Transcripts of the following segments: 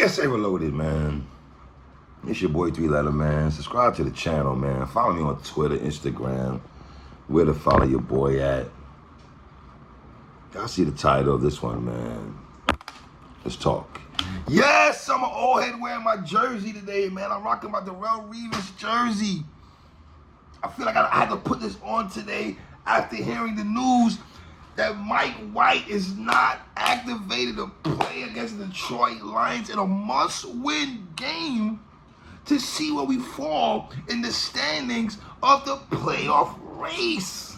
PSA Reloaded, man. It's your boy 3 Letter, man. Subscribe to the channel, man. Follow me on Twitter, Instagram. Where to follow your boy at. Y'all see the title of this one, man. Let's talk. Yes, I'm an old head wearing my jersey today, man. I'm rocking my Darrell Reeves jersey. I feel like I had to put this on today after hearing the news that Mike White is not activated to play against the Detroit Lions in a must-win game to see where we fall in the standings of the playoff race.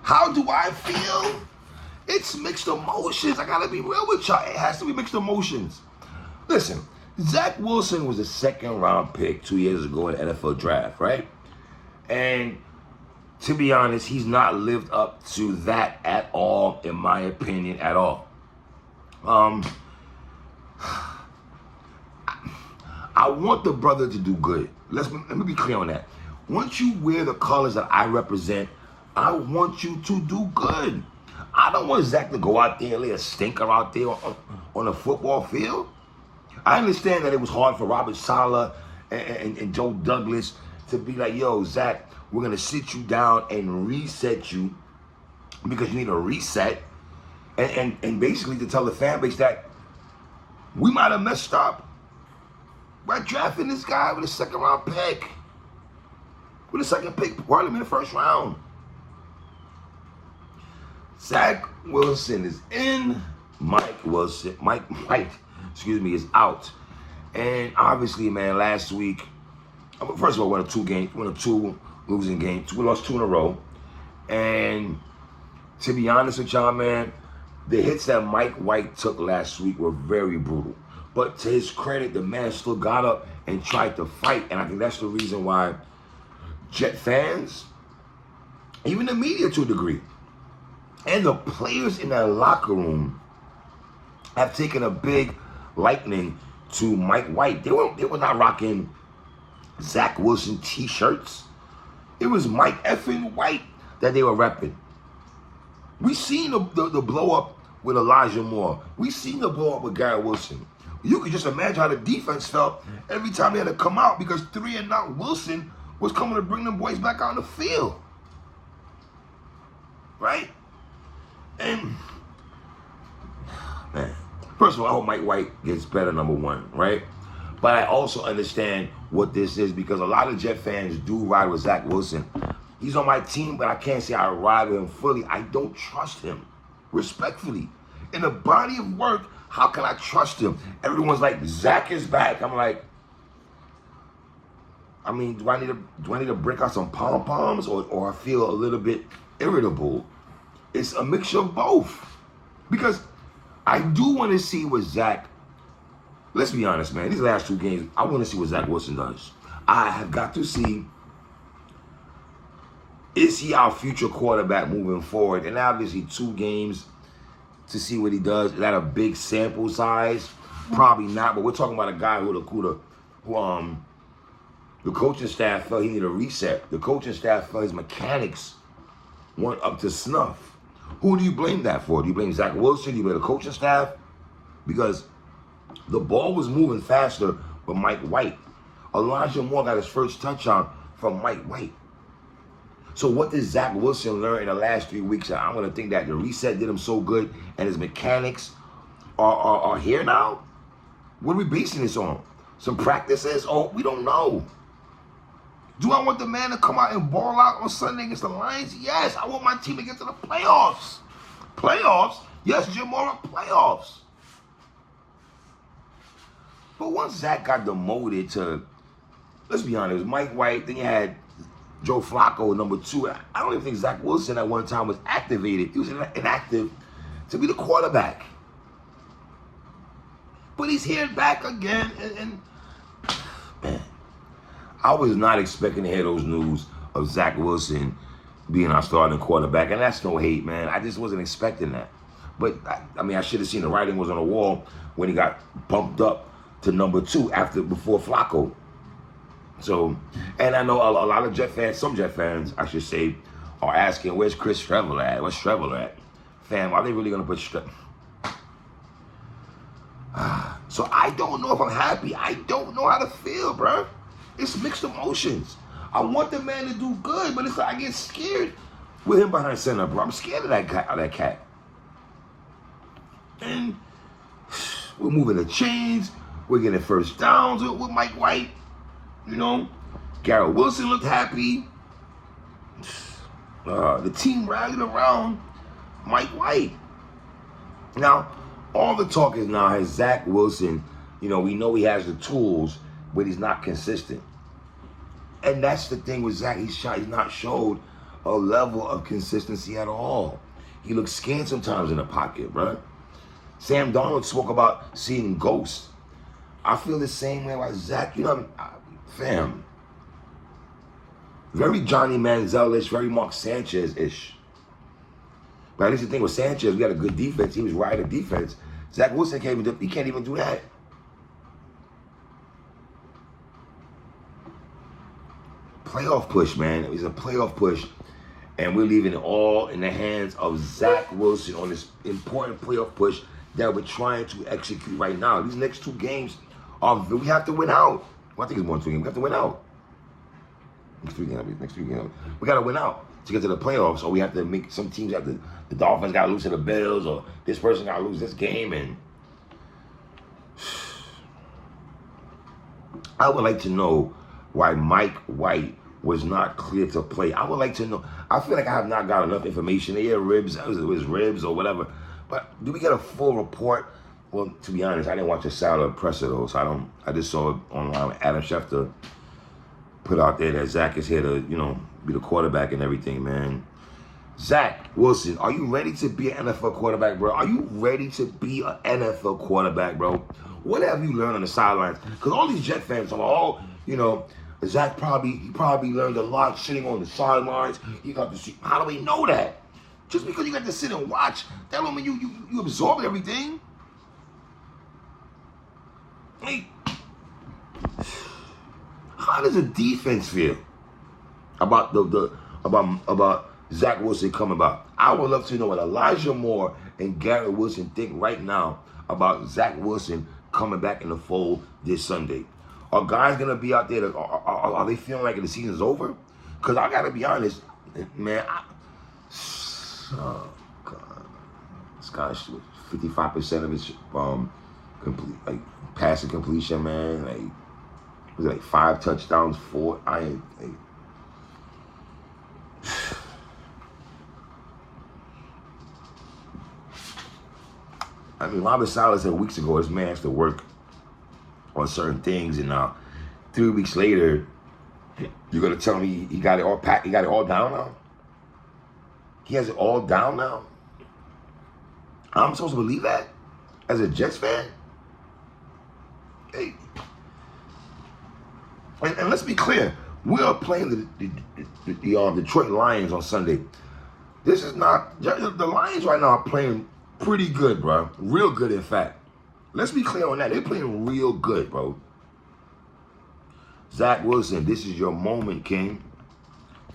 How do I feel? It's mixed emotions. I gotta be real with y'all. It has to be mixed emotions. Listen, Zach Wilson was a second-round pick 2 years ago in the NFL draft, right? And to be honest, he's not lived up to that at all, in my opinion, at all. I want the brother to do good. Let me be clear on that. Once you wear the colors that I represent, I want you to do good. I don't want Zach to go out there and lay a stinker out there on a football field. I understand that it was hard for Robert Saleh and Joe Douglas to be like, yo, Zach, we're going to sit you down and reset you because you need a reset. And basically to tell the fan base that we might have messed up by drafting this guy with a second-round pick. With a second pick, probably in the first round. Zach Wilson is in. Mike White, is out. And obviously, man, last week, first of all, won a two losing games. We lost 2 in a row. And to be honest with y'all, man, the hits that Mike White took last week were very brutal. But to his credit, the man still got up and tried to fight. And I think that's the reason why Jet fans, even the media to a degree, and the players in that locker room have taken a big liking to Mike White. They were not rocking Zach Wilson t-shirts. It was Mike effing White that they were repping. We seen the blow up with Elijah Moore. We seen the blow up with Garrett Wilson. You could just imagine how the defense felt every time they had to come out because 3-and-out Wilson was coming to bring them boys back out on the field. Right? And, man, first of all, I hope Mike White gets better, number one, right? But I also understand what this is because a lot of Jet fans do ride with Zach Wilson. He's on my team, but I can't say I ride with him fully. I don't trust him, respectfully. In the body of work, how can I trust him? Everyone's like, Zach is back. I'm like, I mean, do I need to break out some pom-poms or I feel a little bit irritable? It's a mixture of both. Because I do want to see what Zach, let's be honest, man, these last 2 games, I want to see what Zach Wilson does. I have got to see, is he our future quarterback moving forward? And obviously 2 games to see what he does. Is that a big sample size? Probably not, but we're talking about a guy who the coaching staff felt he needed a reset. The coaching staff felt his mechanics weren't up to snuff. Who do you blame that for? Do you blame Zach Wilson? Do you blame the coaching staff? Because the ball was moving faster with Mike White. Elijah Moore got his first touchdown from Mike White. So what did Zach Wilson learn in the last 3 weeks? I'm going to think that the reset did him so good and his mechanics are here now? What are we basing this on? Some practices? Oh, we don't know. Do I want the man to come out and ball out on Sunday against the Lions? Yes, I want my team to get to the playoffs. Playoffs? Yes, Jim Mora, playoffs. But once Zach got demoted to, let's be honest, Mike White, then you had Joe Flacco, number 2. I don't even think Zach Wilson at one time was activated. He was inactive to be the quarterback. But he's here back again, and man, I was not expecting to hear those news of Zach Wilson being our starting quarterback, and that's no hate, man. I just wasn't expecting that. But, I mean, I should have seen the writing was on the wall when he got bumped up to number 2 before Flacco. So, and I know a lot of Jet fans, some Jet fans, I should say, are asking, where's Chris Streveler at? Where's Streveler at? Fam, are they really going to put So I don't know if I'm happy. I don't know how to feel, bro. It's mixed emotions. I want the man to do good, but it's like I get scared with him behind center, bro. I'm scared of that guy, of that cat. And we're moving the chains. We're getting first downs with Mike White. You know, Garrett Wilson looked happy. The team rallied around Mike White. Now, all the talk is now has Zach Wilson, you know, we know he has the tools, but he's not consistent. And that's the thing with Zach. He's not showed a level of consistency at all. He looks scared sometimes in the pocket, bro. Sam Darnold spoke about seeing ghosts. I feel the same way about Zach. You know, fam. Very Johnny Manziel-ish, very Mark Sanchez-ish. But at least the thing with Sanchez, we got a good defense. He was right at defense. Zach Wilson can't even do that. Playoff push, man. It's a playoff push. And we're leaving it all in the hands of Zach Wilson on this important playoff push that we're trying to execute right now. These next two games, we have to win out. Well, I think it's more than 2 games. We have to win out. Next 3 games. We got to win out to get to the playoffs, or we have to make some teams have to. The Dolphins got to lose to the Bills, or this person got to lose this game. And I would like to know why Mike White was not clear to play. I would like to know. I feel like I have not got enough information. Yeah, ribs, it was ribs or whatever. But do we get a full report? Well, to be honest, I didn't watch the Saturday presser though, so I just saw it online. Adam Schefter put out there that Zach is here to, you know, be the quarterback and everything, man. Zach Wilson, are you ready to be an NFL quarterback, bro? Are you ready to be an NFL quarterback, bro? What have you learned on the sidelines? Because all these Jet fans are all, you know, Zach probably learned a lot sitting on the sidelines. He got to see. How do we know that? Just because you got to sit and watch, that don't mean you absorb everything. Hey, how does the defense feel about about Zach Wilson coming back? I would love to know what Elijah Moore and Garrett Wilson think right now about Zach Wilson coming back in the fold this Sunday. Are guys gonna be out there? Are they feeling like the season's over? Because I gotta be honest, man. Oh God, this guy's 55% of his complete, like passing completion, man. Like was it like 5 touchdowns, 4? I mean, Robert Saleh said weeks ago this man has to work on certain things, and now 3 weeks later, you're gonna tell me he got it all packed, he got it all down now? He has it all down now? I'm supposed to believe that as a Jets fan? Hey. And let's be clear, we are playing the Detroit Lions on Sunday. This is not, the Lions right now are playing pretty good, bro. Real good, in fact. Let's be clear on that. They're playing real good, bro. Zach Wilson, this is your moment, King.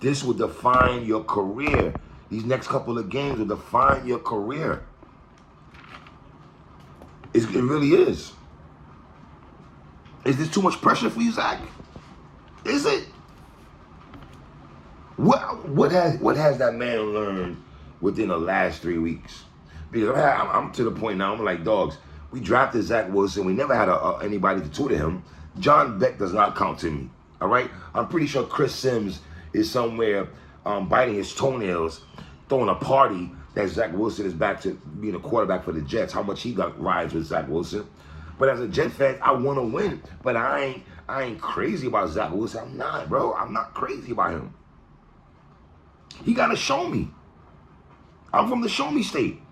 This will define your career. These next couple of games will define your career. It really is. Is this too much pressure for you, Zach? Is it? What has that man learned within the last 3 weeks? Because I'm to the point now, I'm like, dogs, we drafted Zach Wilson. We never had anybody to tutor him. John Beck does not count to me, all right? I'm pretty sure Chris Sims is somewhere biting his toenails, throwing a party that Zach Wilson is back to being a quarterback for the Jets, how much he got rides with Zach Wilson. But as a Jet fan, I want to win. But I ain't crazy about Zach Wilson. I'm not, bro. I'm not crazy about him. He got to show me. I'm from the show me state.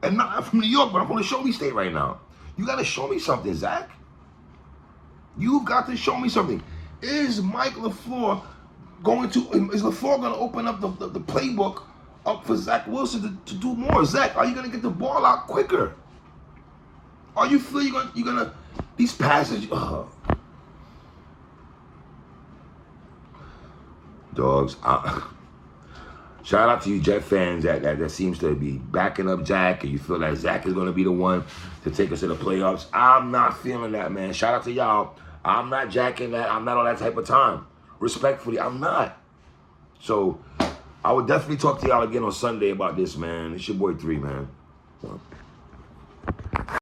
And not, I'm from New York, but I'm from the show me state right now. You got to show me something, Zach. You've got to show me something. Is Mike LaFleur is LaFleur going to open up the playbook up for Zach Wilson to do more? Zach, are you going to get the ball out quicker? Are you feel you're gonna these passes? Dogs, Shout out to you Jet fans that seems to be backing up Jack, and you feel that Zach is going to be the one to take us to the playoffs. I'm not feeling that, man. Shout out to y'all. I'm not jacking that. I'm not on that type of time. Respectfully, I'm not. So I would definitely talk to y'all again on Sunday about this, man. It's your boy 3, man.